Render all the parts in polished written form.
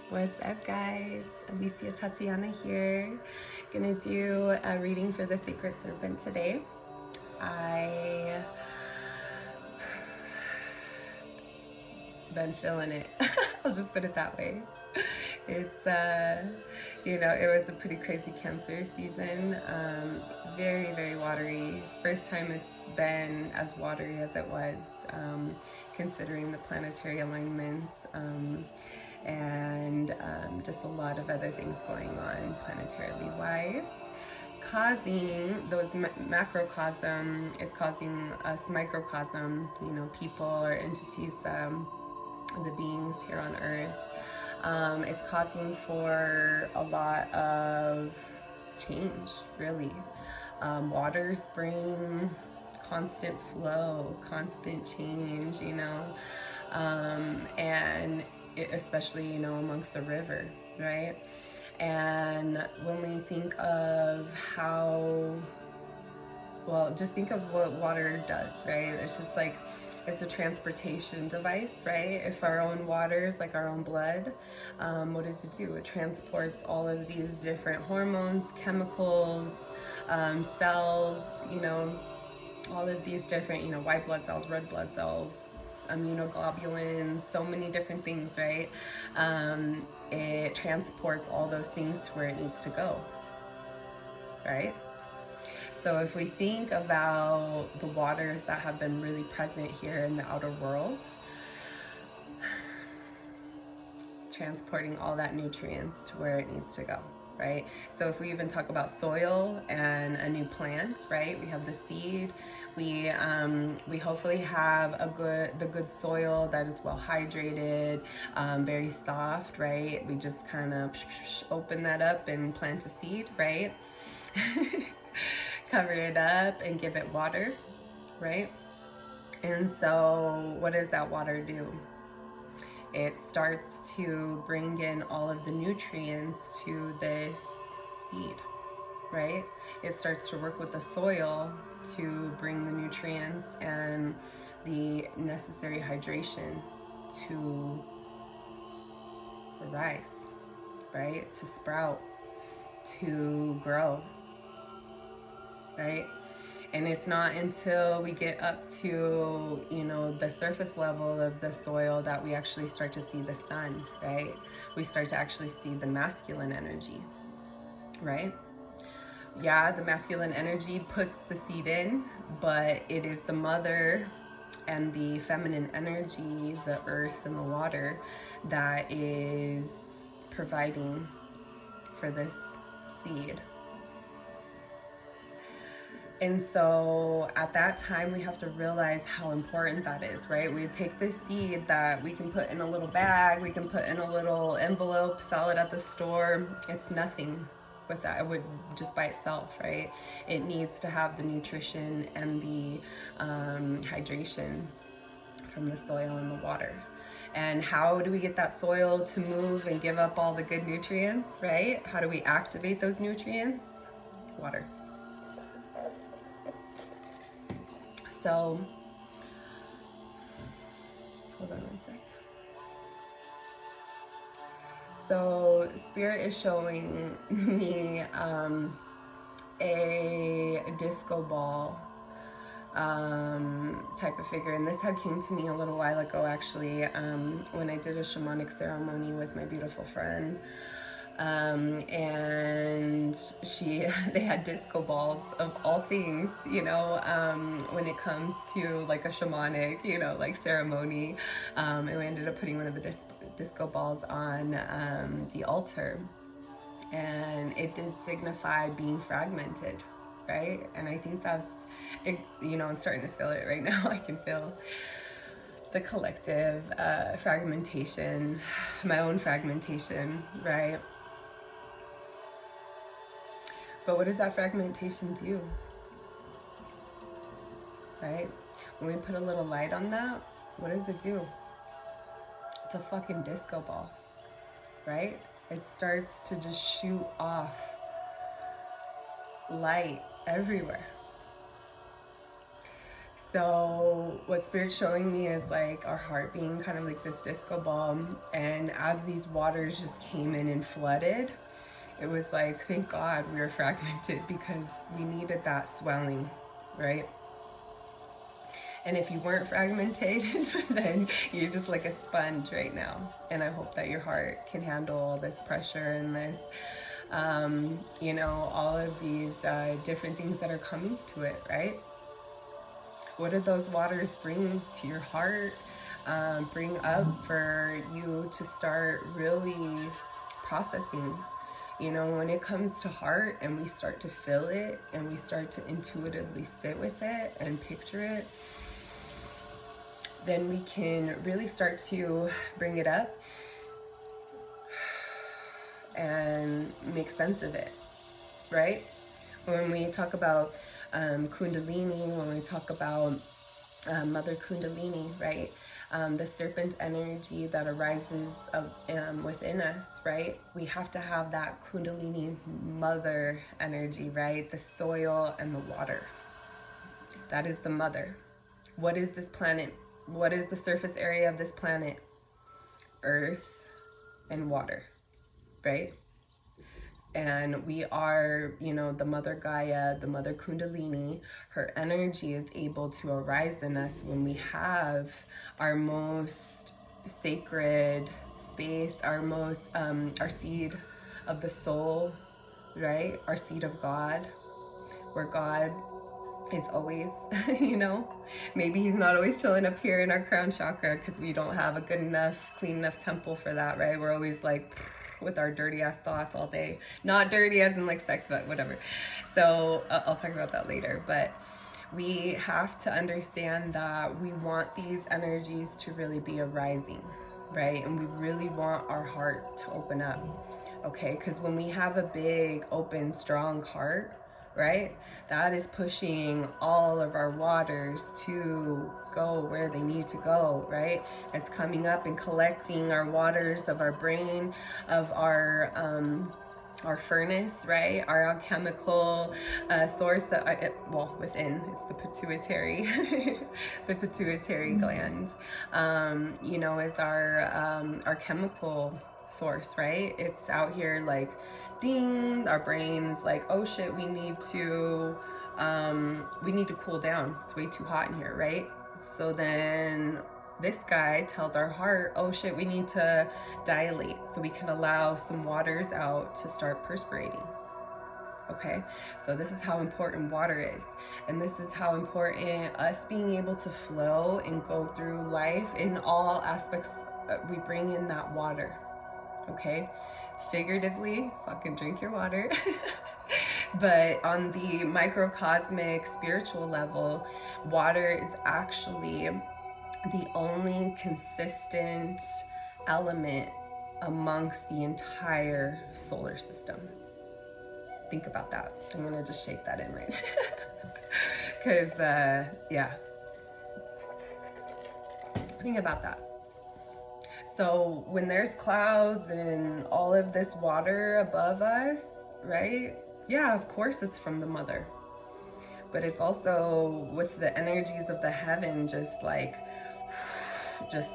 What's up, guys? Alicia Tatiana here. Gonna do a reading for the Sacred Serpent today. I been feeling it. I'll just put it that way. It's it was a pretty crazy Cancer season. Very, very watery. First time it's been as watery as it was, considering the planetary alignments. And just a lot of other things going on planetarily wise, causing those macrocosm is causing us microcosm, people or entities, the beings here on earth. It's causing for a lot of change, really. Waters bring constant flow, constant change, and especially, amongst the river, right? And when we think of just think of what water does, right? It's just like, it's a transportation device, right? If our own waters, like our own blood, what does it do? It transports all of these different hormones, chemicals, cells, all of these different, white blood cells, red blood cells, immunoglobulins, so many different things, right? It transports all those things to where it needs to go, right? So if we think about the waters that have been really present here in the outer world, transporting all that nutrients to where it needs to go, right? So if we even talk about soil and a new plant, right? We have the seed. We hopefully have the good soil that is well hydrated, very soft, right? We just kind of open that up and plant a seed, right? Cover it up and give it water, right? And so what does that water do? It starts to bring in all of the nutrients to this seed, right? It starts to work with the soil to bring the nutrients and the necessary hydration to rise, right? To sprout, to grow, right? And it's not until we get up to, the surface level of the soil that we actually start to see the sun, right? We start to actually see the masculine energy, right? Yeah, the masculine energy puts the seed in, but it is the mother and the feminine energy, the earth and the water, that is providing for this seed. And so at that time, we have to realize how important that is, right? We take this seed that we can put in a little bag, we can put in a little envelope, sell it at the store. It's nothing with that. It would just by itself, right? It needs to have the nutrition and the hydration from the soil and the water. And how do we get that soil to move and give up all the good nutrients, right? How do we activate those nutrients? Water. So, hold on one sec. So, Spirit is showing me a disco ball type of figure. And this had came to me a little while ago, actually, when I did a shamanic ceremony with my beautiful friend. And they had disco balls of all things, when it comes to like a shamanic, like ceremony. And we ended up putting one of the disco balls on the altar, and it did signify being fragmented, right? And I think that's, I'm starting to feel it right now. I can feel the collective fragmentation, my own fragmentation, right? But what does that fragmentation do, right? When we put a little light on that, what does it do? It's a fucking disco ball, right? It starts to just shoot off light everywhere. So what Spirit's showing me is like our heart being kind of like this disco ball, and as these waters just came in and flooded, it was like, thank God we were fragmented, because we needed that swelling, right? And if you weren't fragmented, then you're just like a sponge right now. And I hope that your heart can handle all this pressure and this, all of these different things that are coming to it, right? What did those waters bring to your heart? Bring up for you to start really processing. When it comes to heart and we start to feel it and we start to intuitively sit with it and picture it, then we can really start to bring it up and make sense of it, right? When we talk about Kundalini, when we talk about Mother Kundalini, right? The serpent energy that arises within us, right? We have to have that Kundalini mother energy, right? The soil and the water. That is the mother. What is this planet? What is the surface area of this planet? Earth and water, right? And we are, the Mother Gaia, the Mother Kundalini. Her energy is able to arise in us when we have our most sacred space, our seed of the soul, right? Our seed of God, where God is always, maybe he's not always chilling up here in our crown chakra because we don't have a good enough, clean enough temple for that, right? We're always like with our dirty ass thoughts all day. Not dirty as in like sex, but whatever. So I'll talk about that later. But we have to understand that we want these energies to really be arising, right? And we really want our heart to open up, okay? Because when we have a big, open, strong heart, right, that is pushing all of our waters to go where they need to go, right? It's coming up and collecting our waters of our brain, of our furnace, right? Our alchemical source that, within, it's the pituitary, the pituitary gland, is our chemical source, right? It's out here like, ding, our brain's like, oh shit, we need to cool down. It's way too hot in here, right? So then this guy tells our heart, oh shit, we need to dilate so we can allow some waters out to start perspirating. Okay, so this is how important water is. And this is how important us being able to flow and go through life in all aspects. We bring in that water, okay? Figuratively, fucking drink your water. But on the microcosmic spiritual level, water is actually the only consistent element amongst the entire solar system. Think about that. I'm gonna just shake that in right now. Because, think about that. So when there's clouds and all of this water above us, right? Yeah, of course it's from the mother. But it's also with the energies of the heaven just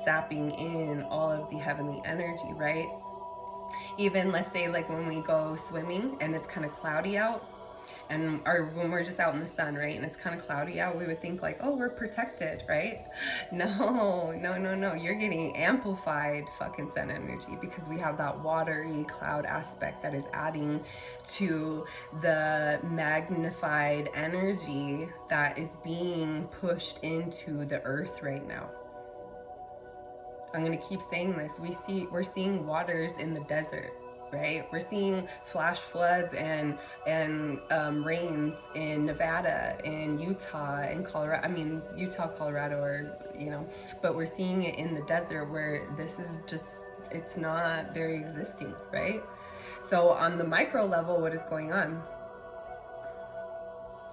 sapping in all of the heavenly energy, right? Even let's say like when we go swimming and it's kind of cloudy out, or when we're just out in the sun, right, and it's kind of cloudy out, we would think like, oh, we're protected, right? No, you're getting amplified fucking sun energy, because we have that watery cloud aspect that is adding to the magnified energy that is being pushed into the earth right now. I'm gonna keep saying this. We're seeing waters in the desert, right? We're seeing flash floods and rains in Nevada, in Utah, in Colorado. I mean, Utah, Colorado, but we're seeing it in the desert where this is just, it's not very existing, right? So on the micro level, what is going on?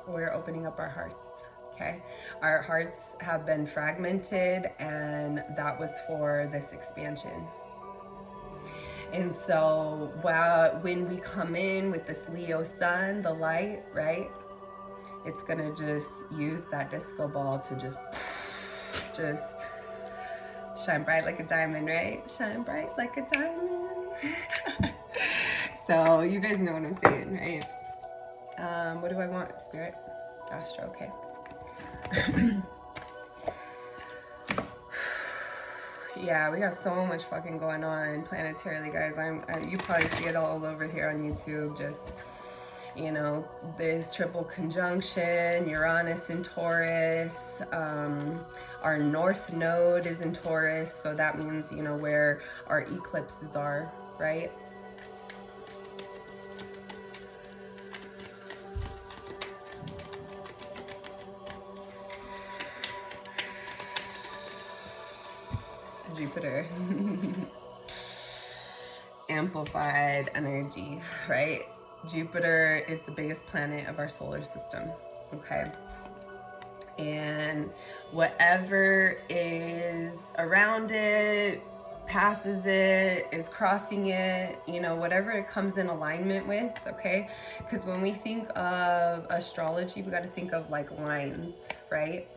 We're opening up our hearts. Okay, our hearts have been fragmented, and that was for this expansion. And so when we come in with this Leo sun, the light, right, it's gonna just use that disco ball to just shine bright like a diamond, right? Shine bright like a diamond. So you guys know what I'm saying, right? What do I want, Spirit? Astro, okay. Yeah, we got so much fucking going on planetarily, guys. You probably see it all over here on YouTube. Just, you know, there's triple conjunction, Uranus in Taurus. Our north node is in Taurus, so that means, you know, where our eclipses are, right? Jupiter. Amplified energy, right? Jupiter is the biggest planet of our solar system, okay? And whatever is around it, passes it, is crossing it, you know, whatever it comes in alignment with, okay? Because when we think of astrology, we got to think of like lines, right?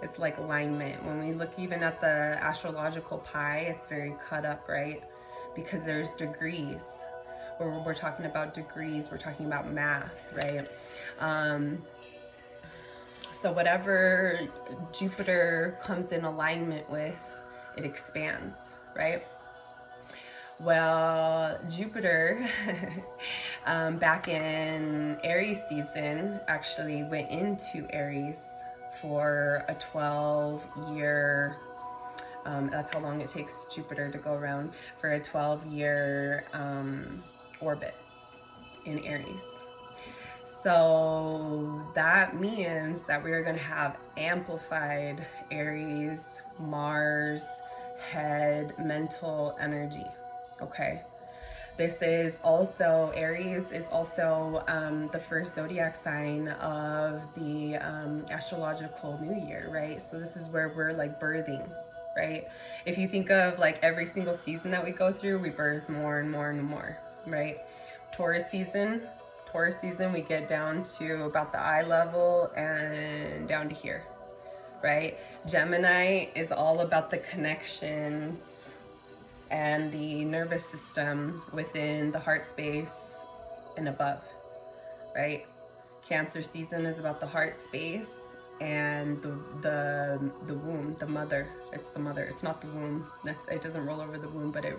It's like alignment. When we look even at the astrological pie, it's very cut up, right? Because there's degrees. We're talking about degrees, we're talking about math, right? So whatever Jupiter comes in alignment with, it expands, right? Well, Jupiter, back in Aries season, actually went into Aries for a 12-year, that's how long it takes Jupiter to go around, for a 12-year orbit in Aries. So that means that we are going to have amplified Aries, Mars, head, mental energy. Okay. This is also, Aries is also the first zodiac sign of the astrological new year, right? So this is where we're like birthing, right? If you think of like every single season that we go through, we birth more and more and more, right? Taurus season, we get down to about the eye level and down to here, right? Gemini is all about the connections and the nervous system within the heart space and above, right? Cancer season is about the heart space and the womb, the mother. It's the mother. It's not the womb. It doesn't roll over the womb, but it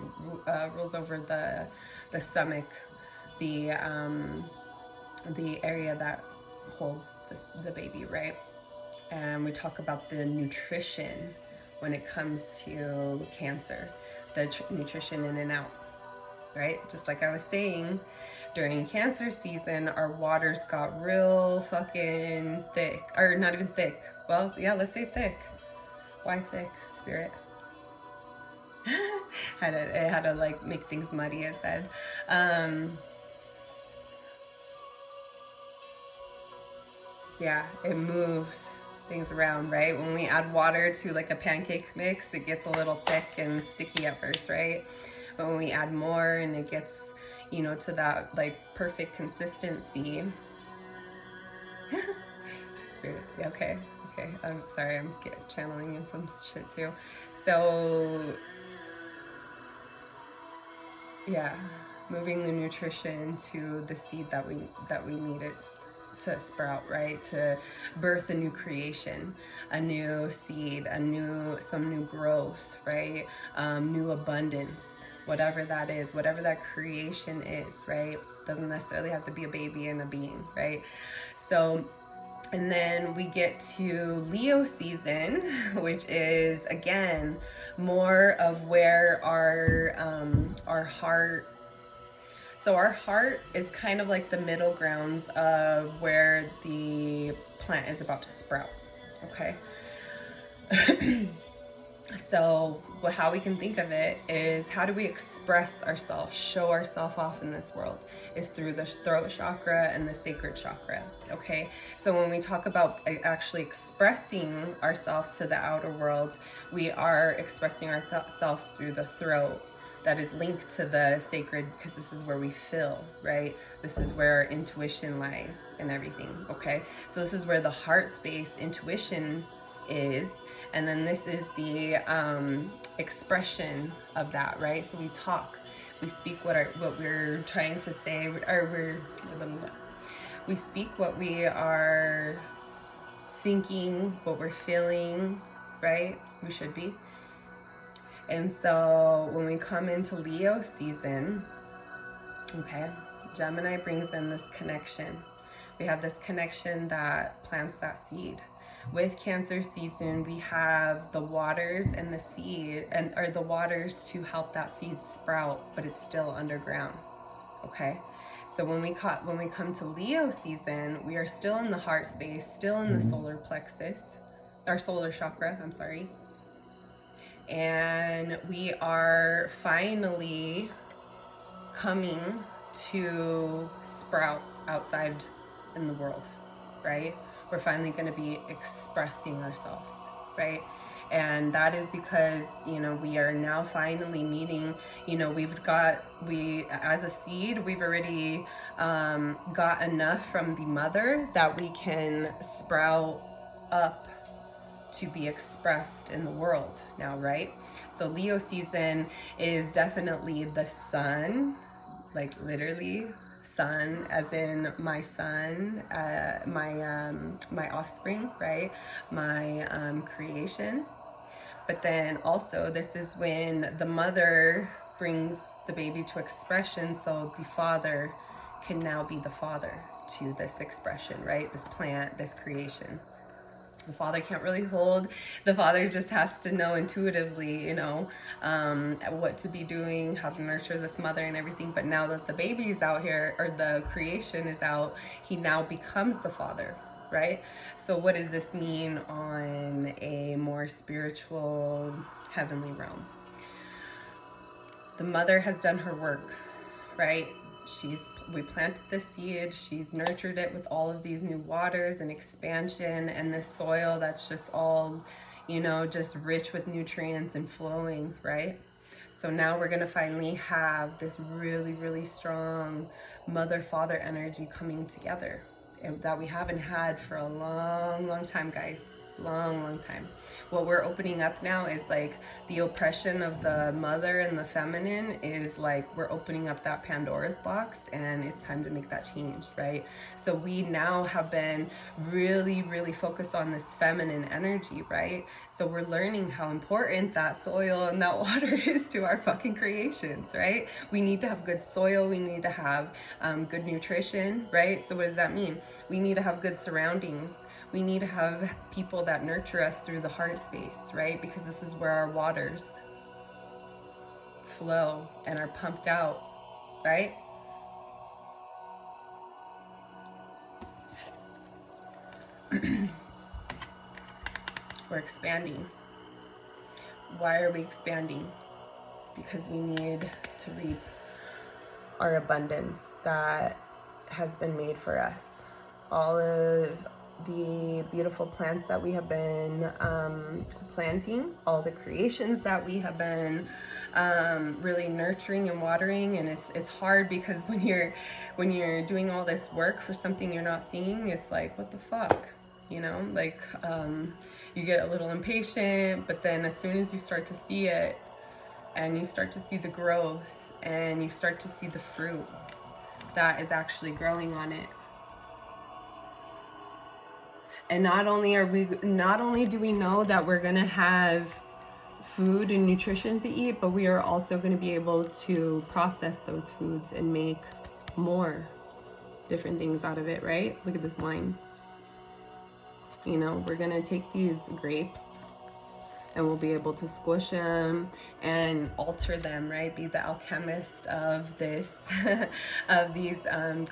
rolls over the stomach, the area that holds the baby, right? And we talk about the nutrition when it comes to Cancer, the nutrition in and out, right? Just like I was saying, during Cancer season, our waters got real fucking thick, or not even thick. Well, yeah, let's say thick. Why thick, Spirit? It had to like make things muddy, I said. Yeah, it moves things around, right? When we add water to like a pancake mix, it gets a little thick and sticky at first, right? But when we add more and it gets, you know, to that like perfect consistency. Spirit, yeah, okay. I'm sorry, I'm channeling in some shit too. So, yeah, moving the nutrition to the seed that we needed to sprout, right? To birth a new creation, a new seed, some new growth, right? New abundance, whatever that is, whatever that creation is, right? Doesn't necessarily have to be a baby and a being, right? So, and then we get to Leo season, which is again more of where our heart. So our heart is kind of like the middle grounds of where the plant is about to sprout, okay? So how we can think of it is, how do we express ourselves, show ourselves off in this world, is through the throat chakra and the sacral chakra, okay? So when we talk about actually expressing ourselves to the outer world, we are expressing ourselves through the throat, that is linked to the sacred, because this is where we feel, right? This is where our intuition lies and everything, okay? So this is where the heart space intuition is, and then this is the expression of that, right? So we talk, we speak what we're trying to say, or we speak what we are thinking, what we're feeling, right? We should be. And so when we come into Leo season, okay, Gemini brings in this connection. We have this connection that plants that seed. With Cancer season, we have the waters and the seed, or the waters to help that seed sprout, but it's still underground. Okay, so when we come to Leo season, we are still in the heart space, still in the solar plexus, our solar chakra, I'm sorry. And we are finally coming to sprout outside in the world, right? We're finally going to be expressing ourselves, right? And that is because, you know, we are now finally meeting, you know, we as a seed, we've already got enough from the mother that we can sprout up to be expressed in the world now, right? So Leo season is definitely the sun, like literally son, as in my son, my offspring, right? My creation. But then also this is when the mother brings the baby to expression, so the father can now be the father to this expression, right? This plant, this creation. The father can't really hold. The father just has to know intuitively, you know, what to be doing, how to nurture this mother and everything. But now that the baby is out here, or the creation is out, he now becomes the father, right? So what does this mean on a more spiritual, heavenly realm? The mother has done her work, right? We planted the seed, she's nurtured it with all of these new waters and expansion, and this soil that's just all, you know, just rich with nutrients and flowing, right? So now we're gonna finally have this really, really strong mother-father energy coming together, and that we haven't had for a long, long time, guys. Long time. What we're opening up now is like the oppression of the mother and the feminine is like we're opening up that Pandora's box, and it's time to make that change, right? So we now have been really, really focused on this feminine energy, right? So we're learning how important that soil and that water is to our fucking creations, right? We need to have good soil, we need to have good nutrition, right? So what does that mean? We need to have good surroundings. We need to have people that nurture us through the heart space, right? Because this is where our waters flow and are pumped out, right? We're expanding. Why are we expanding? Because we need to reap our abundance that has been made for us. All of the beautiful plants that we have been planting, all the creations that we have been really nurturing and watering. And it's hard because when you're doing all this work for something you're not seeing, it's like, what the fuck, you know? Like you get a little impatient, but then as soon as you start to see it and you start to see the growth and you start to see the fruit that is actually growing on it. And not only do we know that we're gonna have food and nutrition to eat, but we are also gonna be able to process those foods and make more different things out of it, right? Look at this wine. You know, we're gonna take these grapes and we'll be able to squish them and alter them, right? Be the alchemist of this, of these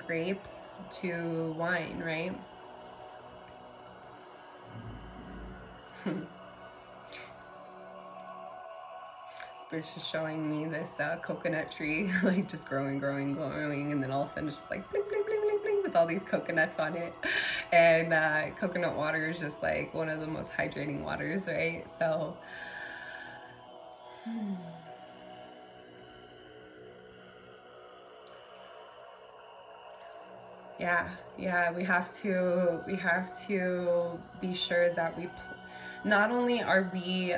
grapes to wine, right? Spirit's just showing me this coconut tree, like just growing, and then all of a sudden it's just like bling, bling, bling, bling, bling, with all these coconuts on it. And coconut water is just like one of the most hydrating waters, right? So Yeah, we have to be sure that not only are we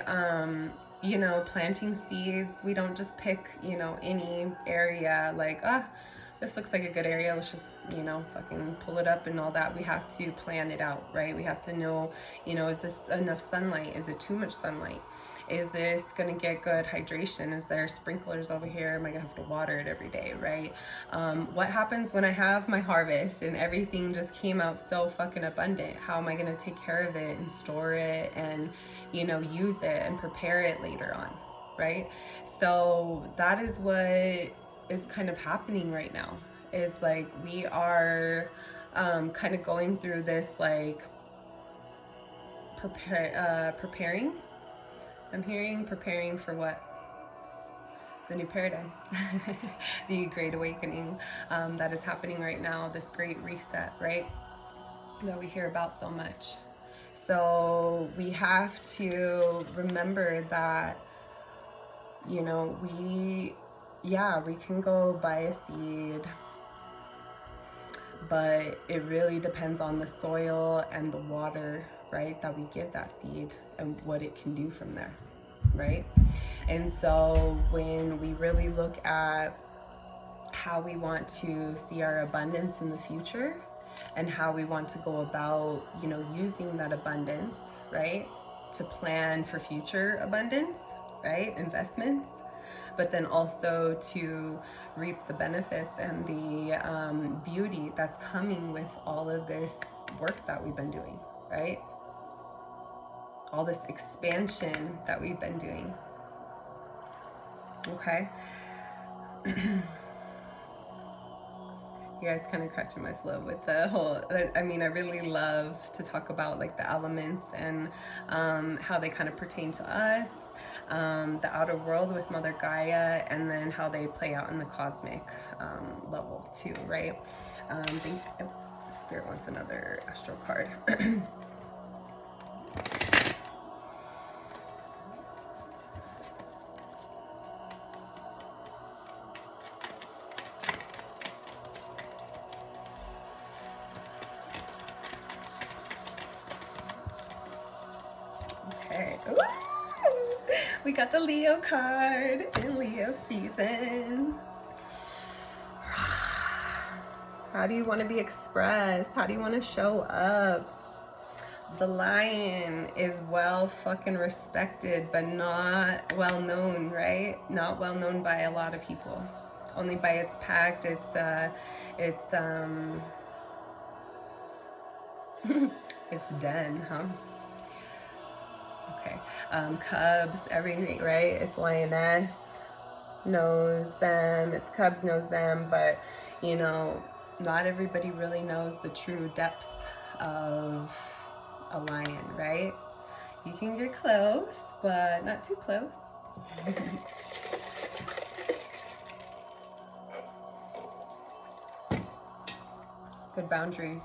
planting seeds. We don't just pick any area like, this looks like a good area, let's just fucking pull it up and all that. We have to plan it out, right? We have to know, is this enough sunlight? Is it too much sunlight? Is this going to get good hydration? Is there sprinklers over here? Am I going to have to water it every day, right? What happens when I have my harvest and everything just came out so fucking abundant? How am I going to take care of it and store it and, use it and prepare it later on, right? So that is what is kind of happening right now, is like we are kind of going through this like preparing. I'm hearing preparing for what? The new paradigm, the great awakening that is happening right now, this great reset, right? That we hear about so much. So we have to remember that, we can go buy a seed, but it really depends on the soil and the water, right, that we give that seed and what it can do from there, right? And so when we really look at how we want to see our abundance in the future and how we want to go about, using that abundance, right, to plan for future abundance, right, investments, but then also to reap the benefits and the beauty that's coming with all of this work that we've been doing, right? All this expansion that we've been doing. Okay. You guys kind of catching my flow with the whole, I really love to talk about like the elements and how they kind of pertain to us, the outer world with Mother Gaia, and then how they play out in the cosmic level too, right? Spirit wants another astral card. Okay. Ooh! We got the Leo card in Leo season. How do you want to be expressed? How do you want to show up? The lion is well fucking respected, but not well known, right? Not well known by a lot of people. Only by its pact, its den, huh? Okay. Cubs, everything, right? Its lioness knows them, its cubs knows them, but not everybody really knows the true depths of a lion, right? You can get close, but not too close. Good boundaries.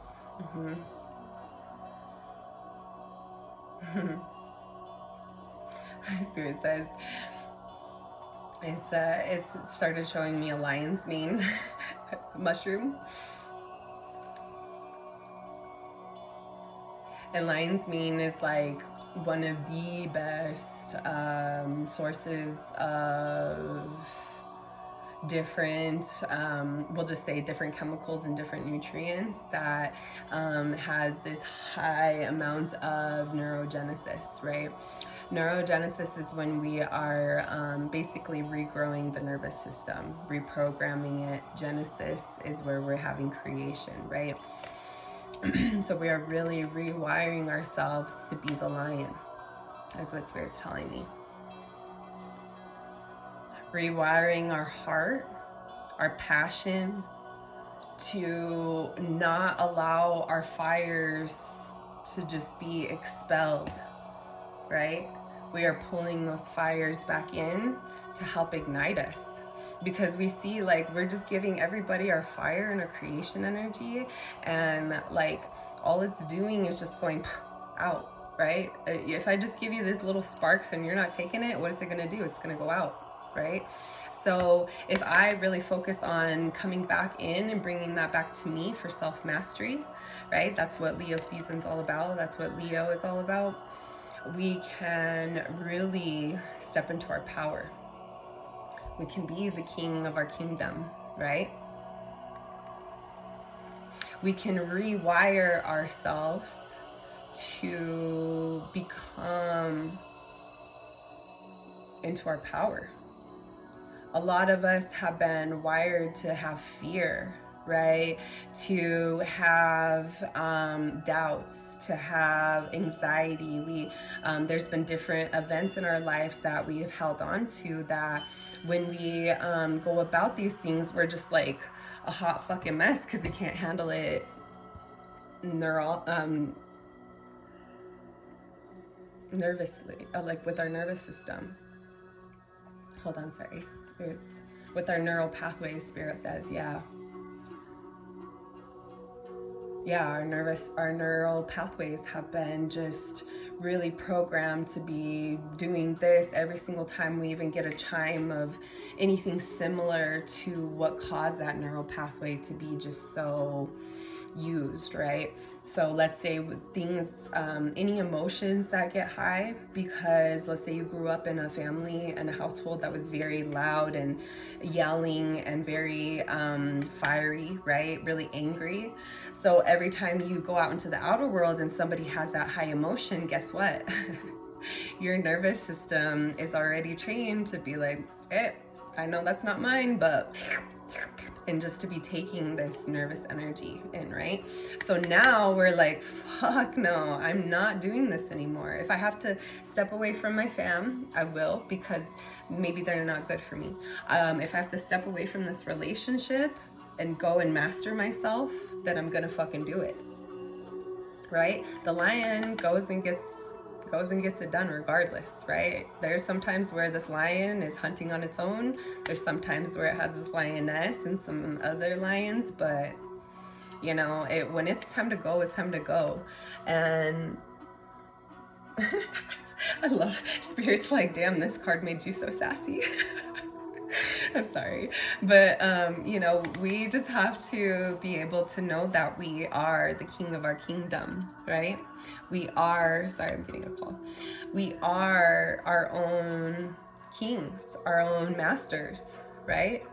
Spirit says it's started showing me a lion's mane mushroom. And lion's mane is like one of the best sources of different, we'll just say different chemicals and different nutrients that has this high amount of neurogenesis, right? Neurogenesis is when we are basically regrowing the nervous system, reprogramming it. Genesis is where we're having creation, right? So we are really rewiring ourselves to be the lion. That's what Spirit's telling me. Rewiring our heart, our passion, to not allow our fires to just be expelled, right? We are pulling those fires back in to help ignite us. Because we see like we're just giving everybody our fire and our creation energy, and like all it's doing is just going out, right? If I just give you this little sparks and you're not taking it, what is it going to do? It's going to go out, right? So if I really focus on coming back in and bringing that back to me for self-mastery, right? That's what Leo season's all about. That's what Leo is all about. We can really step into our power. We can be the king of our kingdom, right? We can rewire ourselves to become into our power. A lot of us have been wired to have fear, right? To have doubts, to have anxiety. There's been different events in our lives that we've held on to that when we go about these things, we're just like a hot fucking mess because we can't handle it nervously, like with our nervous system. Hold on, sorry. Spirits, with our neural pathways, Spirit says, yeah, our neural pathways have been just really programmed to be doing this every single time we even get a chime of anything similar to what caused that neural pathway to be just so used, right? So let's say with things, any emotions that get high, because let's say you grew up in a family and a household that was very loud and yelling and very fiery, right? Really angry. So every time you go out into the outer world and somebody has that high emotion, guess what? Your nervous system is already trained to be like, I know that's not mine, but and just to be taking this nervous energy in, right? So now we're like, fuck no, I'm not doing this anymore. If I have to step away from my fam, I will, because maybe they're not good for me. If I have to step away from this relationship and go and master myself, then I'm gonna fucking do it, right? The lion goes and gets it done regardless, right? There's sometimes where this lion is hunting on its own. There's sometimes where it has this lioness and some other lions, but you know, when it's time to go, it's time to go. And I love spirits like, damn, this card made you so sassy. I'm sorry. But, you know, we just have to be able to know that we are the king of our kingdom, right? We are, sorry, I'm getting a call. We are our own kings, our own masters, right?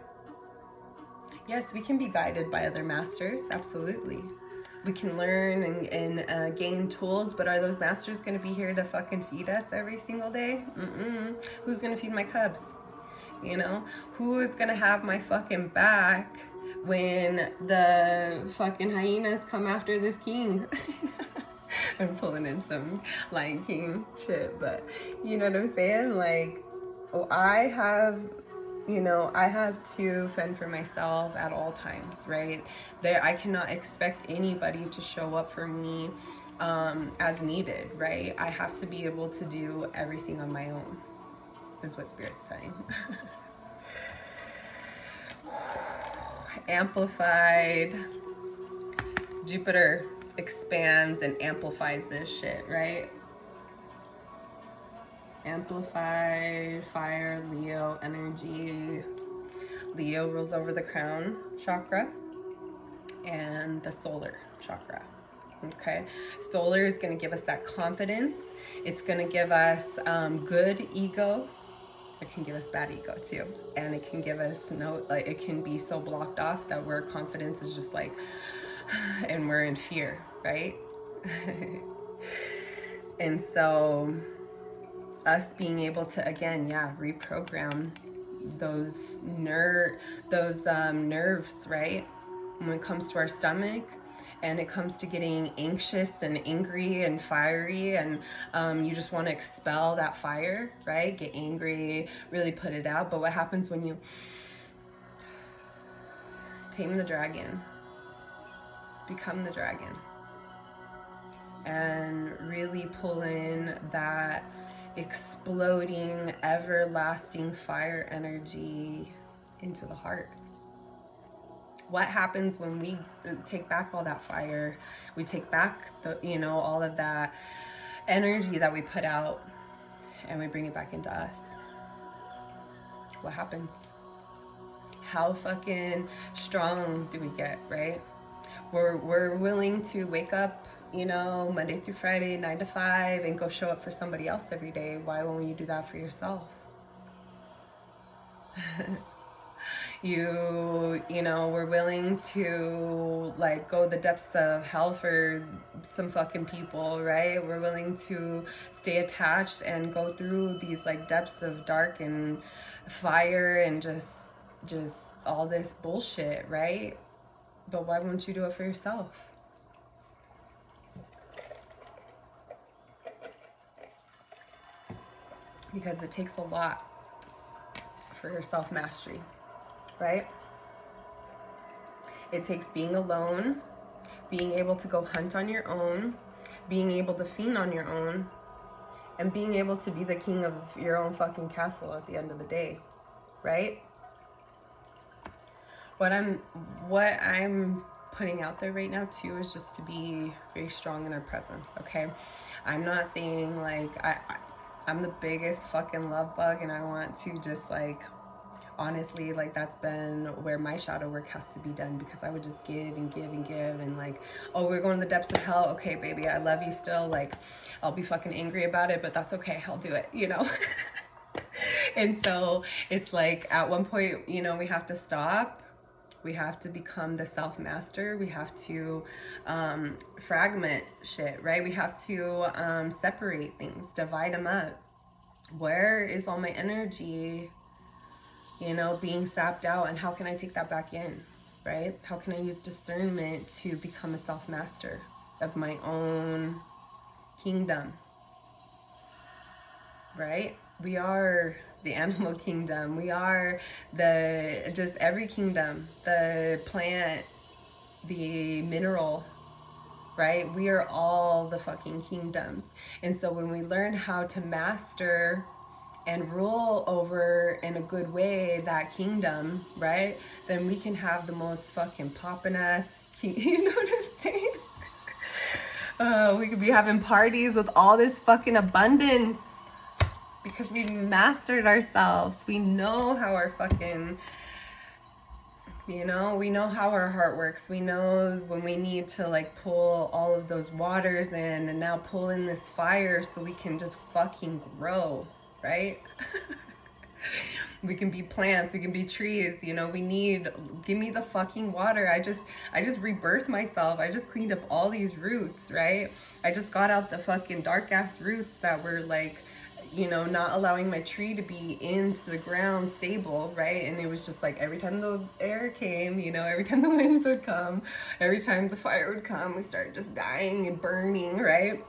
Yes, we can be guided by other masters, absolutely. We can learn and gain tools, but are those masters going to be here to fucking feed us every single day? Who's going to feed my cubs? You know, who is gonna have my fucking back when the fucking hyenas come after this king? I'm pulling in some Lion King shit, but you know what I'm saying? Like, I have to fend for myself at all times, right? I cannot expect anybody to show up for me as needed, right? I have to be able to do everything on my own, is what Spirit's saying. Amplified. Jupiter expands and amplifies this shit, right? Amplified fire, Leo energy. Leo rules over the crown chakra and the solar chakra. Okay, solar is going to give us that confidence. It's going to give us good ego. It can give us bad ego too, and it can give us it can be so blocked off that where confidence is just like, and we're in fear, right? And so us being able to again, reprogram those nerves, right? When it comes to our stomach, and it comes to getting anxious and angry and fiery, and you just want to expel that fire, right? Get angry, really put it out. But what happens when you tame the dragon, become the dragon, and really pull in that exploding, everlasting fire energy into the heart? What happens when we take back all that fire? We take back all of that energy that we put out, and we bring it back into us. What happens? how fucking strong do we get, right? We're willing to wake up, you know, Monday through Friday, 9 to 5, and go show up for somebody else every day. Why won't you do that for yourself? You know, we're willing to like go the depths of hell for some fucking people, right? We're willing to stay attached and go through these like depths of dark and fire and just all this bullshit, right? But why won't you do it for yourself? Because it takes a lot for your self-mastery, right? It takes being alone, being able to go hunt on your own, being able to fiend on your own, and being able to be the king of your own fucking castle at the end of the day, right? What I'm putting out there right now too is just to be very strong in our presence, okay? I'm not saying like I'm the biggest fucking love bug and I want to just like, honestly, like that's been where my shadow work has to be done, because I would just give and give and give and like, oh, we're going to the depths of hell. Okay, baby, I love you still. Like, I'll be fucking angry about it, but that's okay. I'll do it, you know? And so it's like at one point, you know, we have to stop. We have to become the self-master. We have to fragment shit, right? We have to separate things, divide them up. Where is all my energy, you know, being sapped out, and how can I take that back in, right? How can I use discernment to become a self-master of my own kingdom, right? We are the animal kingdom. We are just every kingdom, the plant, the mineral, right? We are all the fucking kingdoms. And so when we learn how to master and rule over in a good way that kingdom, right, then we can have the most fucking poppin' ass you know what I'm saying? We could be having parties with all this fucking abundance because we've mastered ourselves. We know how our fucking, you know, we know how our heart works. We know when we need to like pull all of those waters in and now pull in this fire so we can just fucking grow, right? We can be plants, we can be trees, you know, give me the fucking water. I just rebirthed myself. I just cleaned up all these roots, right? I just got out the fucking dark ass roots that were like, you know, not allowing my tree to be into the ground stable, right? And it was just like every time the air came, you know, every time the winds would come, every time the fire would come, we started just dying and burning, right?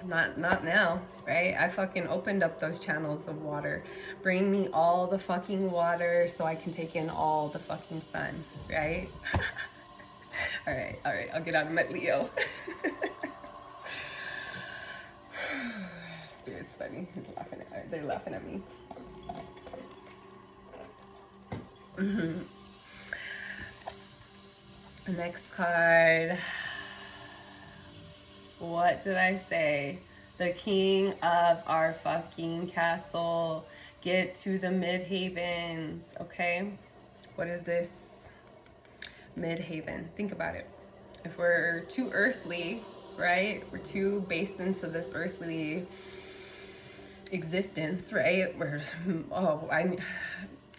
Not now, right? I fucking opened up those channels of water. Bring me all the fucking water so I can take in all the fucking sun, right? All right, I'll get out of my Leo. Spirit's funny. They're laughing at me. The next card. What did I say? The king of our fucking castle. Get to the Midhavens, okay? What is this? Midhaven. Think about it. If we're too earthly, right? We're too based into this earthly existence, right?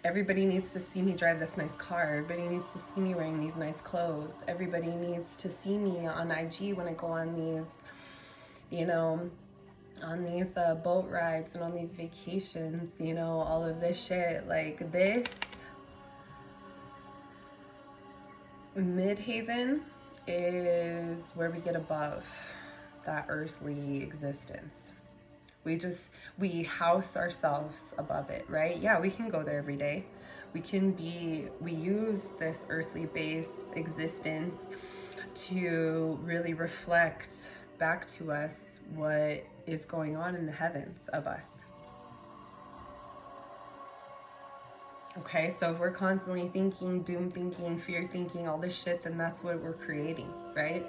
Everybody needs to see me drive this nice car. Everybody needs to see me wearing these nice clothes. Everybody needs to see me on IG when I go on these, you know, on these boat rides and on these vacations, you know, all of this shit. Like this Midhaven is where we get above that earthly existence. We house ourselves above it, right? Yeah, we can go there every day. We use this earthly base existence to really reflect back to us what is going on in the heavens of us. Okay, so if we're constantly thinking, doom thinking, fear thinking, all this shit, then that's what we're creating, right?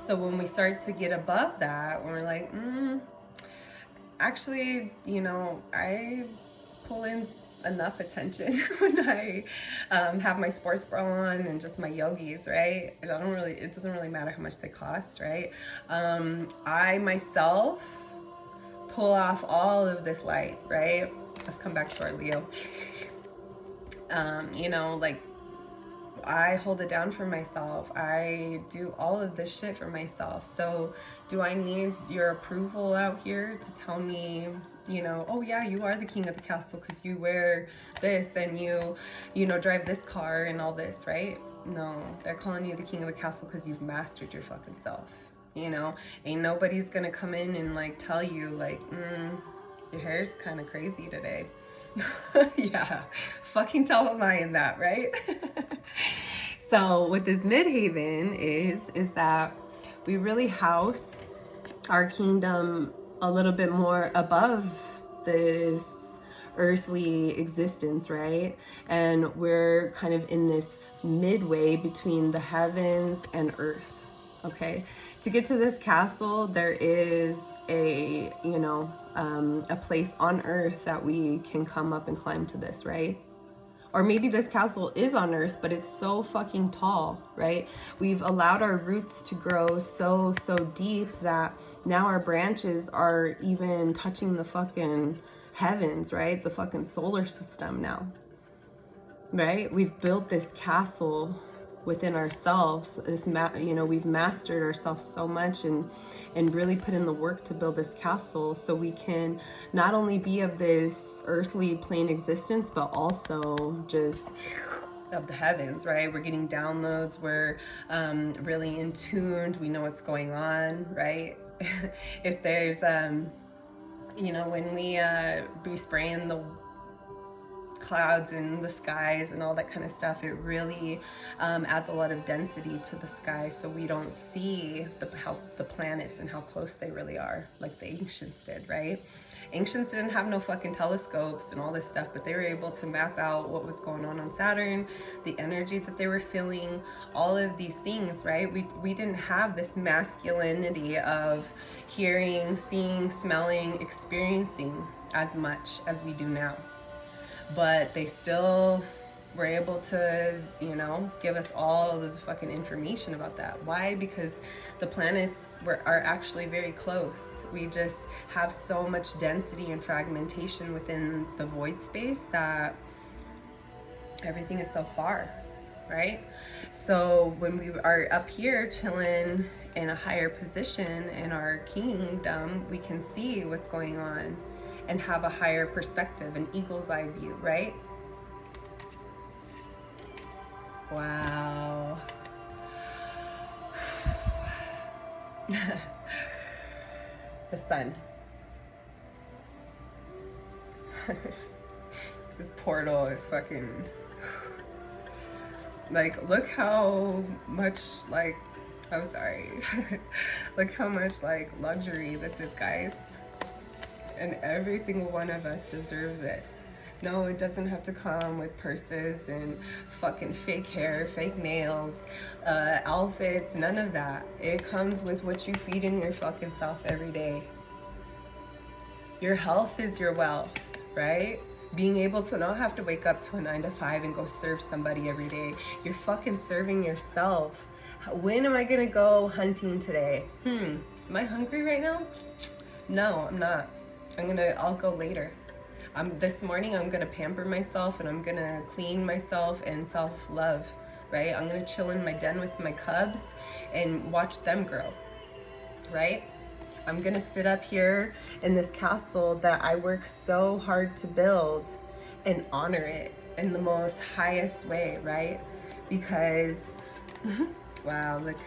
So when we start to get above that, when we're like, actually, you know, I pull in enough attention when I have my sports bra on and just my yogis, right? It doesn't really matter how much they cost, right? I myself pull off all of this light, right? Let's come back to our Leo. You know, like, I hold it down for myself. I do all of this shit for myself. So do I need your approval out here to tell me, you know, oh yeah, you are the king of the castle because you wear this and you know, drive this car and all this, right? No, they're calling you the king of the castle because you've mastered your fucking self. You know, ain't nobody's gonna come in and like tell you like, your hair's kind of crazy today. Yeah, fucking tell a lion that, right? So what this midhaven is that we really house our kingdom a little bit more above this earthly existence, right? And we're kind of in this midway between the heavens and earth. Okay, to get to this castle, there is a, you know, a place on earth that we can come up and climb to this, right? Or maybe this castle is on earth, but it's so fucking tall, right? We've allowed our roots to grow so deep that now our branches are even touching the fucking heavens, right? The fucking solar system now, right? We've built this castle within ourselves. You know, we've mastered ourselves so much and really put in the work to build this castle so we can not only be of this earthly plane existence, but also just of the heavens, right? We're getting downloads. We're really in tuned. We know what's going on, right? If there's, you know, when we be spraying the clouds and the skies and all that kind of stuff, it really adds a lot of density to the sky, so we don't see how the planets and how close they really are, like the ancients did, right? Ancients didn't have no fucking telescopes and all this stuff, but they were able to map out what was going on Saturn, the energy that they were feeling, all of these things, right? We didn't have this masculinity of hearing, seeing, smelling, experiencing as much as we do now. But they still were able to, you know, give us all the fucking information about that. Why? Because the planets are actually very close. We just have so much density and fragmentation within the void space that everything is so far, right? So when we are up here chilling in a higher position in our kingdom, we can see what's going on and have a higher perspective, an eagle's eye view, right? Wow. The sun. This portal is fucking, like, look how much, like, I'm sorry. Look how much, like, luxury this is, guys. And every single one of us deserves it. No, it doesn't have to come with purses and fucking fake hair, fake nails, outfits, none of that. It comes with what you feed in your fucking self every day. Your health is your wealth, right? Being able to not have to wake up to a 9 to 5 and go serve somebody every day. You're fucking serving yourself. When am I gonna go hunting today? Am I hungry right now? No, I'm not. I'll go later. This morning I'm gonna pamper myself and I'm gonna clean myself and self-love, right? I'm gonna chill in my den with my cubs and watch them grow, right? I'm gonna sit up here in this castle that I worked so hard to build and honor it in the most highest way, right? Because, wow, look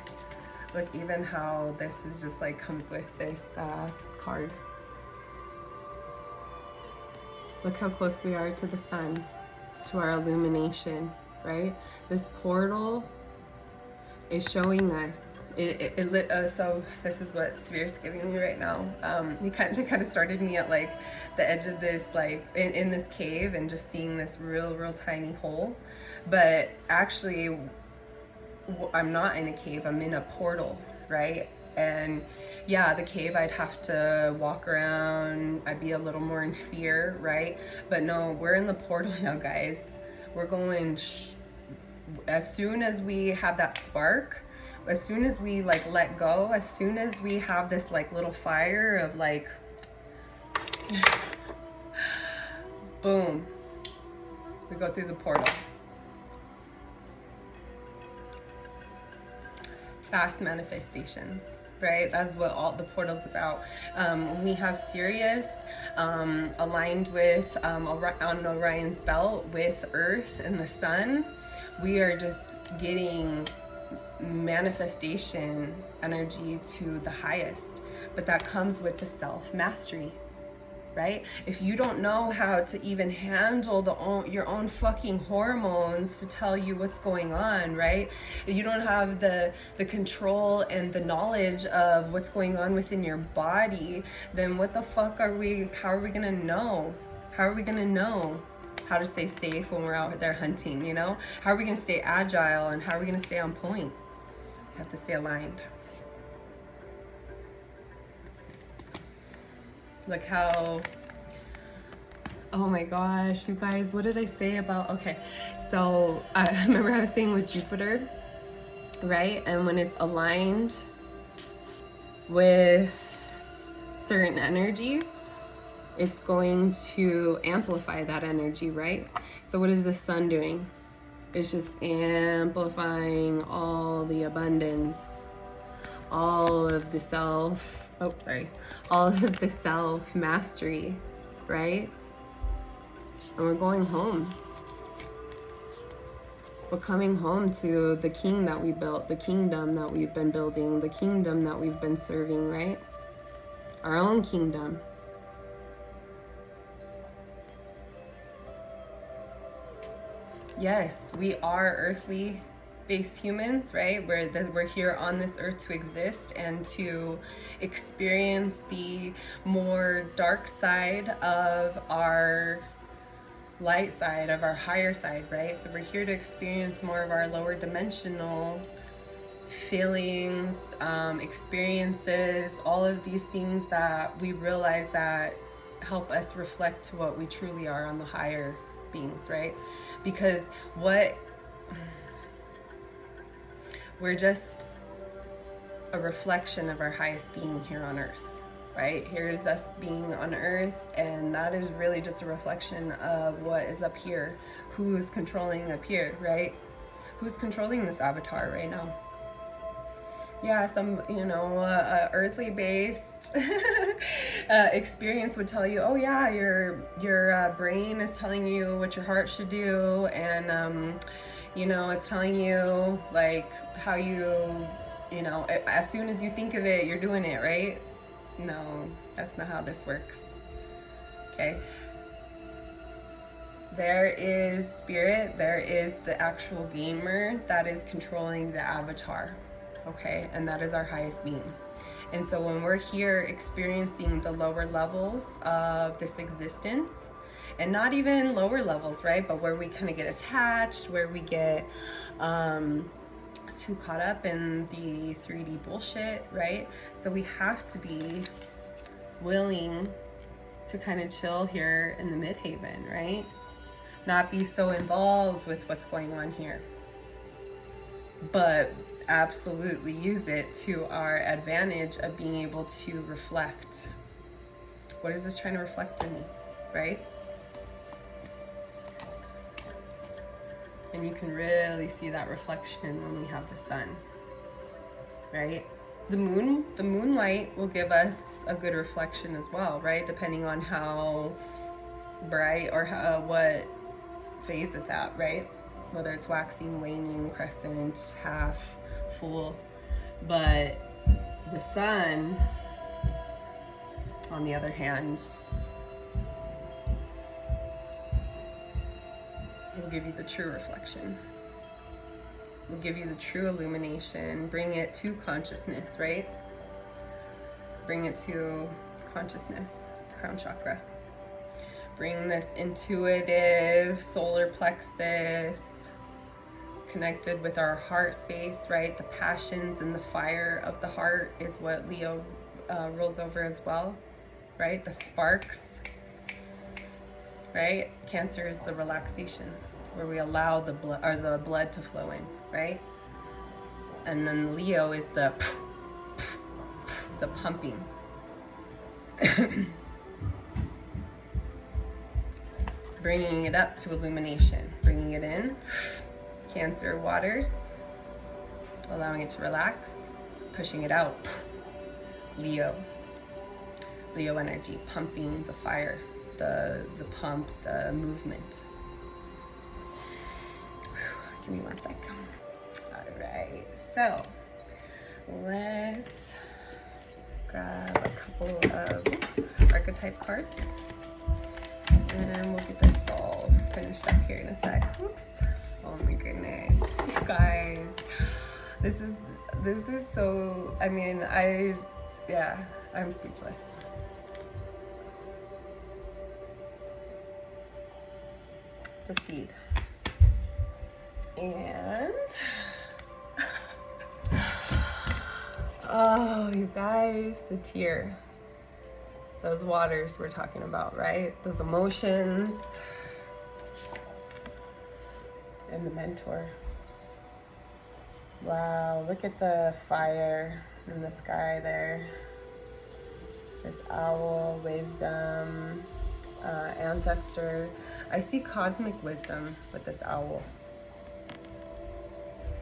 even how this is just like comes with this card. Look how close we are to the sun, to our illumination, right? This portal is showing us. So this is what Spirit's giving me right now. They kind of started me at like the edge of this, like in this cave, and just seeing this real tiny hole. But actually, I'm not in a cave. I'm in a portal, right? And yeah, the cave, I'd have to walk around, I'd be a little more in fear, right? But no, we're in the portal now, guys. We're going as soon as we have that spark, as soon as we like let go, as soon as we have this like little fire of like boom, we go through the portal. Fast manifestations, right? That's what all the portal's about. When we have Sirius aligned with on Orion's belt with Earth and the Sun, we are just getting manifestation energy to the highest. But that comes with the self-mastery, right? If you don't know how to even handle your own fucking hormones to tell you what's going on, right? You don't have the control and the knowledge of what's going on within your body, then what the fuck how are we gonna know? How are we gonna know how to stay safe when we're out there hunting, you know? How are we gonna stay agile and how are we gonna stay on point? We have to stay aligned. Look how, oh my gosh, you guys, what did I say about, okay, so I remember I was saying with Jupiter, right? And when it's aligned with certain energies, it's going to amplify that energy, right? So what is the sun doing? It's just amplifying all the abundance, all of the all of the self-mastery, right? And we're going home. We're coming home to the king that we built, the kingdom that we've been building, the kingdom that we've been serving, right? Our own kingdom. Yes, we are earthly based humans, right? We're here on this earth to exist and to experience the more dark side of our light side, of our higher side, right? So we're here to experience more of our lower dimensional feelings, experiences, all of these things that we realize that help us reflect to what we truly are on the higher beings, right? Because we're just a reflection of our highest being here on earth, right? Here's us being on earth, and that is really just a reflection of what is up here. Who's controlling up here, right? Who's controlling this avatar right now? Yeah, some, earthly based experience would tell you, oh yeah, your brain is telling you what your heart should do, and it's telling you like how as soon as you think of it, you're doing it, right? No, that's not how this works. Okay. There is spirit, there is the actual gamer that is controlling the avatar. Okay, and that is our highest being. And so when we're here experiencing the lower levels of this existence, and not even lower levels, right, but where we kind of get attached, where we get too caught up in the 3D bullshit, right? So we have to be willing to kind of chill here in the midhaven, right? Not be so involved with what's going on here, but absolutely use it to our advantage of being able to reflect. What is this trying to reflect in me, right? And you can really see that reflection when we have the sun, right? The moonlight will give us a good reflection as well, right? Depending on how bright or what phase it's at, right? Whether it's waxing, waning, crescent, half, full. But the sun, on the other hand, will give you the true reflection. Will give you the true illumination, bring it to consciousness, right? Bring it to consciousness, crown chakra. Bring this intuitive solar plexus connected with our heart space, right? The passions and the fire of the heart is what Leo rules over as well, right? The sparks, right? Cancer is the relaxation, where we allow the blood to flow in, right? And then Leo is the pumping. Bringing it up to illumination, bringing it in. Cancer waters, allowing it to relax, pushing it out. Leo energy, pumping the fire, the pump, the movement. Give me one sec. All right, so let's grab a couple of archetype cards, and we'll get this all finished up here in a sec. Oops. Oh my goodness, you guys, this is so, I mean, I'm speechless. The seed. And oh, you guys, the tear. Those waters we're talking about, right? Those emotions. And the mentor. Wow, look at the fire in the sky there. This owl, wisdom, ancestor. I see cosmic wisdom with this owl.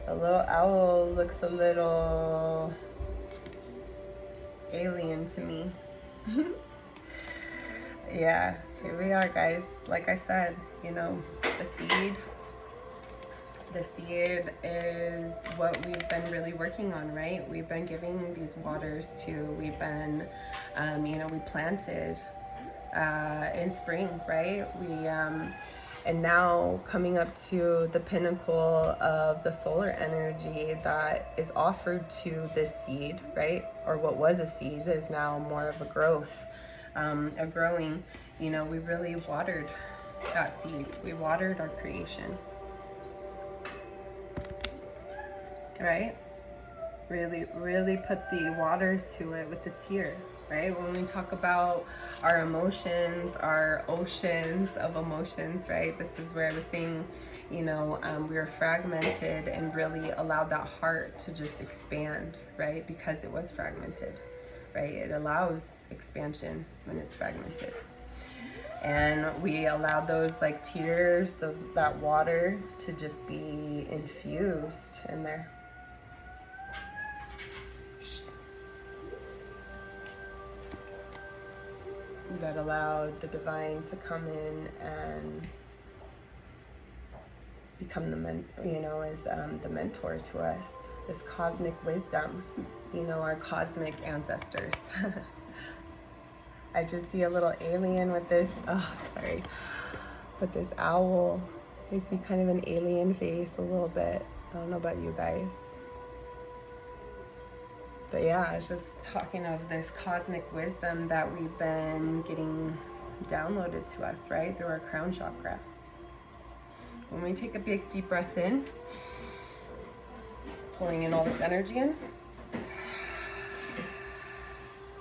A little owl looks a little alien to me. Yeah, here we are, guys. Like I said, you know, the seed. The seed is what we've been really working on, right? We've been giving these waters to, we've been, we planted in spring, right? And now coming up to the pinnacle of the solar energy that is offered to this seed, right? Or what was a seed is now more of a growth, a growing. You know, we really watered that seed. We watered our creation. Right? Really put the waters to it with the tear, right? When we talk about our emotions, our oceans of emotions, right? This is where I was saying, we were fragmented and really allowed that heart to just expand, right? Because it was fragmented, right? It allows expansion when it's fragmented. And we allowed those like tears, that water to just be infused in there. That allowed the divine to come in and become the mentor to us. This cosmic wisdom, our cosmic ancestors. I just see a little alien with this, with this owl. I see kind of an alien face a little bit. I don't know about you guys. But yeah, it's just talking of this cosmic wisdom that we've been getting downloaded to us, right? Through our crown chakra. When we take a big deep breath in, pulling in all this energy in,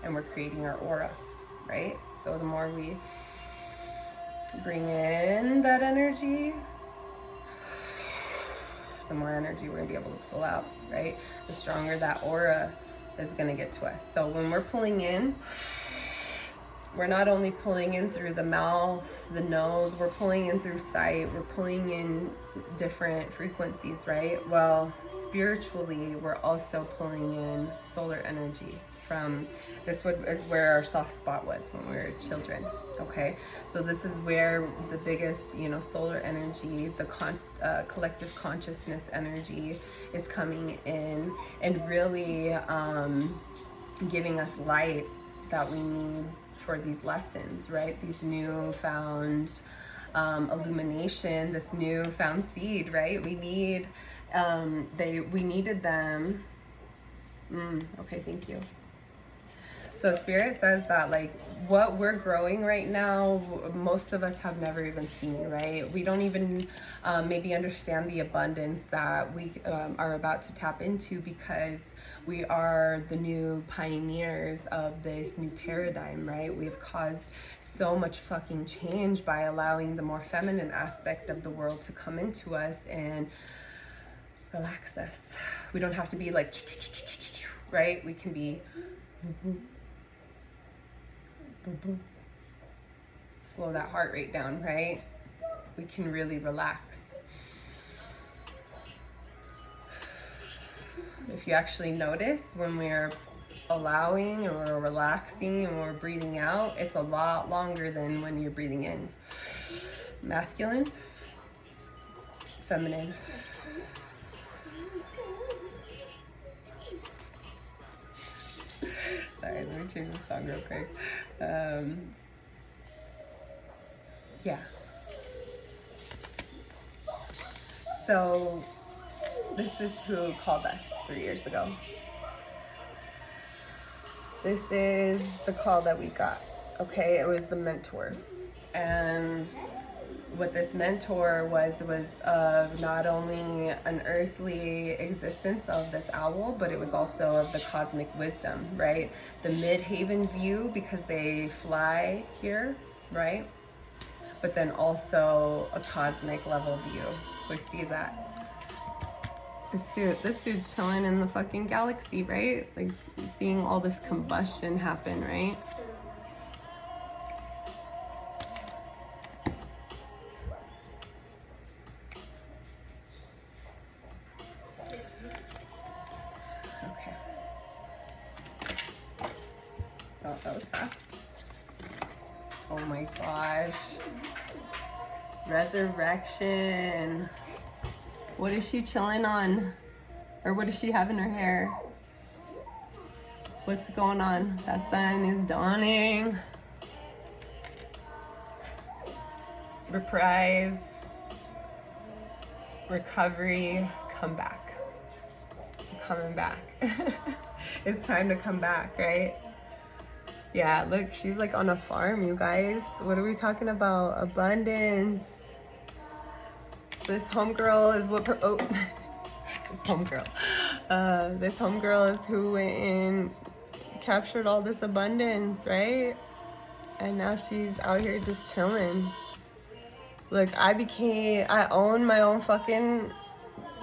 and we're creating our aura, right? So the more we bring in that energy, the more energy we're gonna be able to pull out, right? The stronger that aura is gonna get to us. So when we're pulling in, we're not only pulling in through the mouth, the nose, we're pulling in through sight, we're pulling in different frequencies, right? Well, spiritually, we're also pulling in solar energy from, is where our soft spot was when we were children, okay? So this is where the biggest, solar energy, the collective consciousness energy is coming in and really giving us light that we need for these lessons, right? These newfound illumination, this newfound seed, right? We need, we needed them. Okay, thank you. So Spirit says that like what we're growing right now, most of us have never even seen, right? We don't even maybe understand the abundance that we are about to tap into, because we are the new pioneers of this new paradigm, right? We've caused so much fucking change by allowing the more feminine aspect of the world to come into us and relax us. We don't have to be like, right? We can be slow that heart rate down, right? We can really relax. If you actually notice, when we're allowing and we're relaxing and we're breathing out, it's a lot longer than when you're breathing in. Masculine, feminine. Sorry, let me change the song real quick. Yeah. So this is who called us 3 years ago. This is the call that we got. Okay, it was the mentor. And what this mentor was not only an earthly existence of this owl, but it was also of the cosmic wisdom, right? The mid-haven view, because they fly here, right? But then also a cosmic level view. We see that. This dude's chilling in the fucking galaxy, right? Like, seeing all this combustion happen, right? Okay. Oh, that was fast. Oh my gosh. Resurrection. What is she chilling on? Or what does she have in her hair? What's going on? That sun is dawning. Reprise. Recovery. Come back. I'm coming back. It's time to come back, right? Yeah, look, she's like on a farm, you guys. What are we talking about? Abundance. This homegirl is what this homegirl is who went and captured all this abundance, right? And now she's out here just chilling. Look, I own my own fucking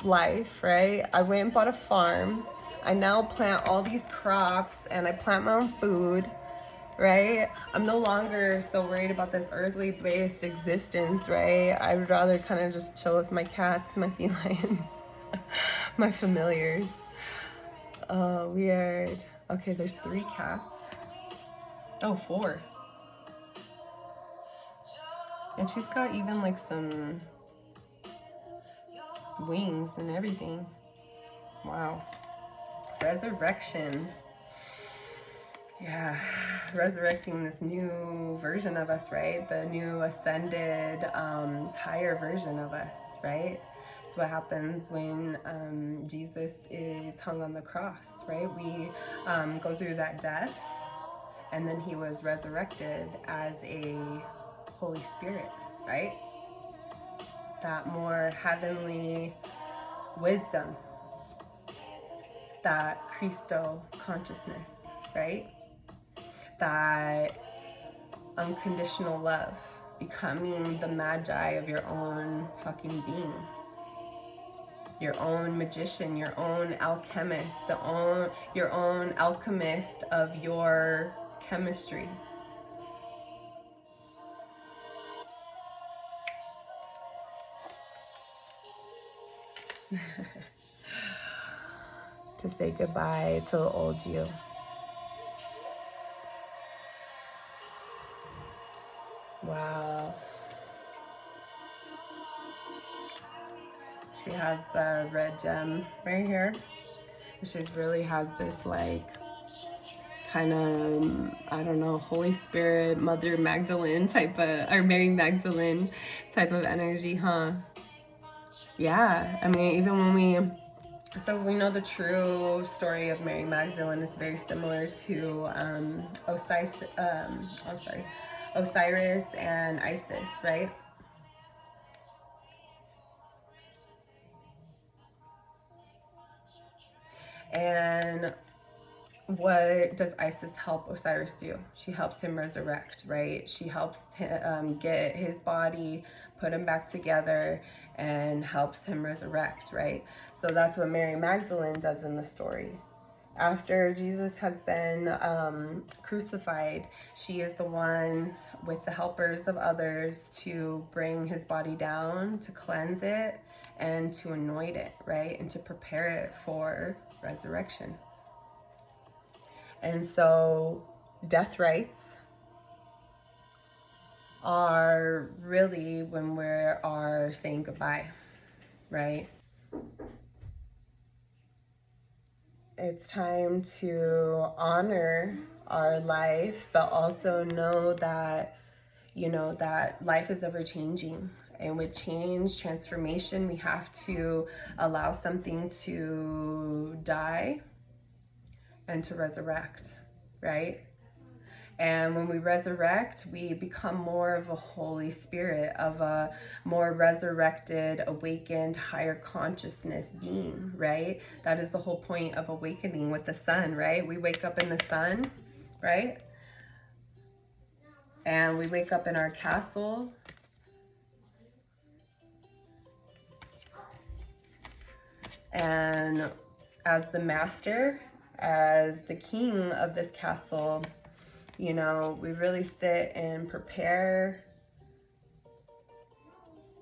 life, right? I went and bought a farm. I now plant all these crops and I plant my own food, right? I'm no longer so worried about this earthly based existence, right? I would rather kind of just chill with my cats, my felines, my familiars. Oh, weird. Okay, there's 3 cats. Oh, 4. And she's got even like some wings and everything. Wow. Resurrection. Yeah, resurrecting this new version of us, right? The new ascended, higher version of us, right? It's what happens when Jesus is hung on the cross, right? We go through that death, and then he was resurrected as a Holy Spirit, right? That more heavenly wisdom, that Christo consciousness, right? That unconditional love, becoming the magi of your own fucking being, your own magician, your own alchemist, your own alchemist of your chemistry. To say goodbye to the old you. Wow. She has the red gem right here. She really has this like kind of, I don't know, Holy Spirit, Mother Magdalene type of, or Mary Magdalene type of energy, huh? Yeah, I mean, even when we So we know the true story of Mary Magdalene. It's very similar to Osiris and Isis, right? And what does Isis help Osiris do? She helps him resurrect, right? She helps him get his body, put him back together, and helps him resurrect, right? So that's what Mary Magdalene does in the story. After Jesus has been crucified, she is the one with the helpers of others to bring his body down, to cleanse it, and to anoint it, right? And to prepare it for resurrection. And so death rites are really when we are saying goodbye, right? It's time to honor our life, but also know that, that life is ever changing. And with change, transformation, we have to allow something to die and to resurrect, right? And when we resurrect, we become more of a Holy Spirit, of a more resurrected, awakened, higher consciousness being, right? That is the whole point of awakening with the sun, right? We wake up in the sun, right? And we wake up in our castle. And as the master, as the king of this castle, we really sit and prepare,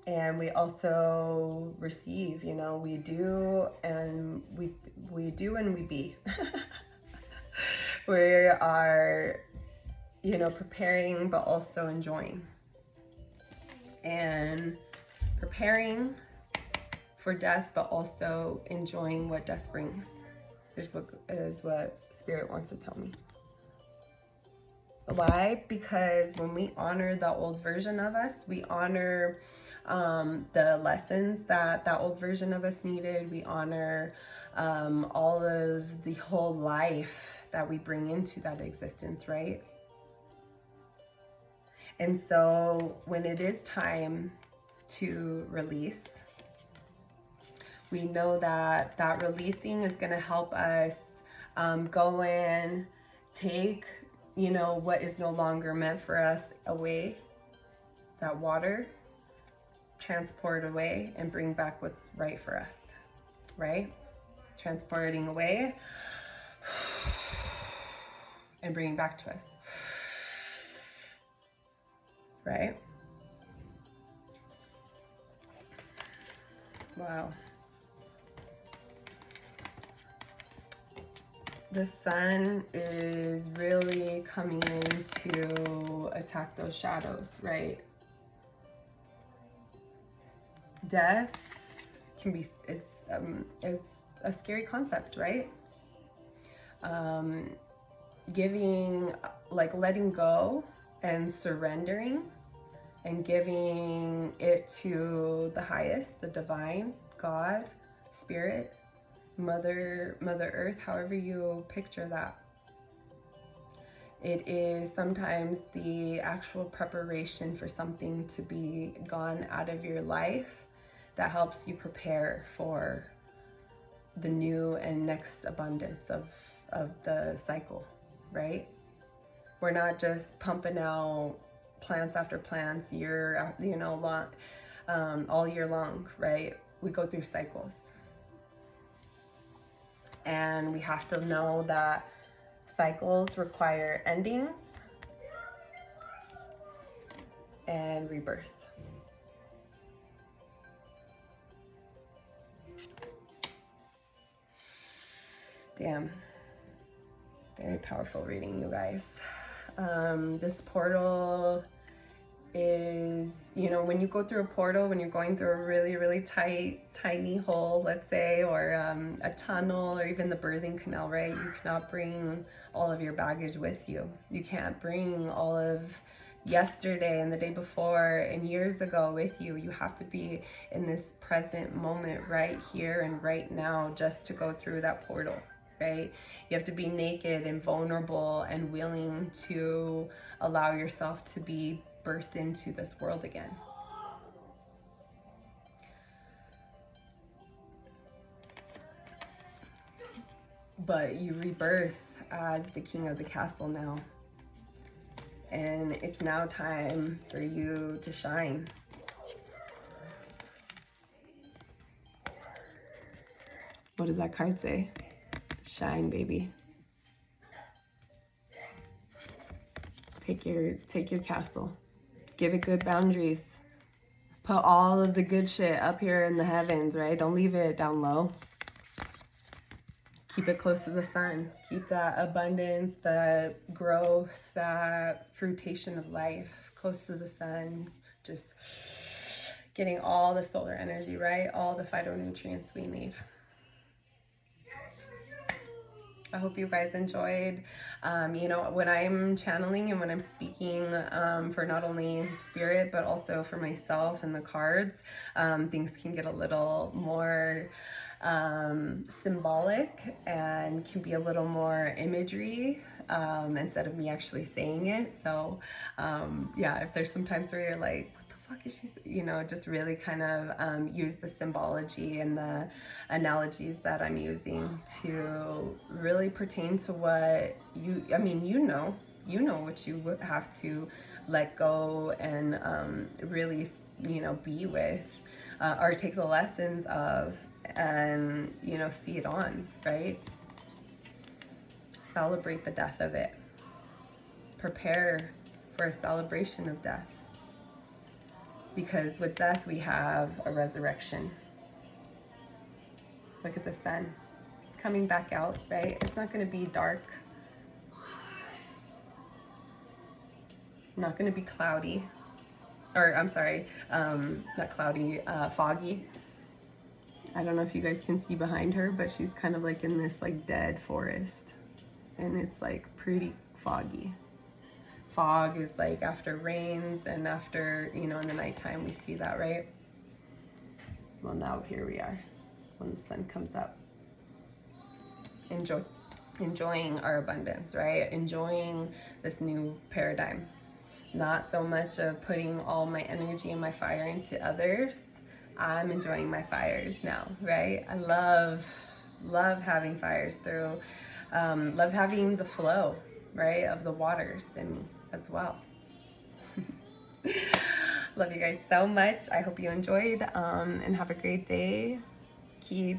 and we also receive, we do and we do and we be. We are, preparing but also enjoying. And preparing for death but also enjoying what death brings is what Spirit wants to tell me. Why? Because when we honor the old version of us, we honor the lessons that old version of us needed. We honor all of the whole life that we bring into that existence, right? And so when it is time to release, we know that releasing is going to help us go in, take what is no longer meant for us away, that water, transport away, and bring back what's right for us, right? Transporting away and bringing back to us, right? Wow. The sun is really coming in to attack those shadows, right? Death is a scary concept, right? Giving, like letting go and surrendering and giving it to the highest, the divine, God, Spirit, Mother Earth, however you picture that. It is sometimes the actual preparation for something to be gone out of your life that helps you prepare for the new and next abundance of the cycle, right? We're not just pumping out plants after plants all year long, right? We go through cycles. And we have to know that cycles require endings and rebirth. Damn. Very powerful reading, you guys. This portal is, when you go through a portal, when you're going through a really, really tiny hole, let's say, or a tunnel, or even the birthing canal, right? You cannot bring all of your baggage with you. You can't bring all of yesterday and the day before and years ago with you. You have to be in this present moment right here and right now just to go through that portal, right? You have to be naked and vulnerable and willing to allow yourself to be birthed into this world again. But you rebirth as the king of the castle now. And it's now time for you to shine. What does that card say? Shine, baby. Take your castle. Give it good boundaries. Put all of the good shit up here in the heavens, right? Don't leave it down low. Keep it close to the sun. Keep that abundance, that growth, that fruitation of life close to the sun. Just getting all the solar energy, right? All the phytonutrients we need. I hope you guys enjoyed. When I'm channeling and when I'm speaking for not only spirit, but also for myself and the cards, things can get a little more symbolic and can be a little more imagery instead of me actually saying it. So if there's some times where you're like, fuck is she, just really kind of use the symbology and the analogies that I'm using to really pertain to what you know what you would have to let go and really be with or take the lessons of and see it on, right? Celebrate the death of it. Prepare for a celebration of death. Because with death, we have a resurrection. Look at the sun. It's coming back out, right? It's not going to be dark. Not going to be cloudy. Or, I'm sorry, not cloudy, foggy. I don't know if you guys can see behind her, but she's kind of like in this like dead forest. And it's like pretty foggy. Fog is like after rains and after, in the nighttime we see that, right? Well, now here we are when the sun comes up. Enjoying our abundance, right? Enjoying this new paradigm. Not so much of putting all my energy and my fire into others. I'm enjoying my fires now, right? I love having fires through, love having the flow, right, of the waters in me as well. Love you guys so much. I hope you enjoyed and have a great day. Keep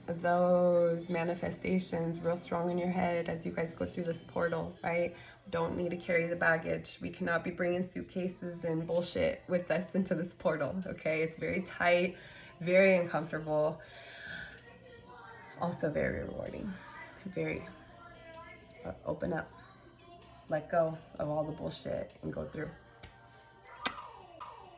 those manifestations real strong in your head as you guys go through this portal, right? Don't need to carry the baggage. We cannot be bringing suitcases and bullshit with us into this portal, okay? It's very tight, very uncomfortable, also very rewarding. Very open up. Let go of all the bullshit and go through.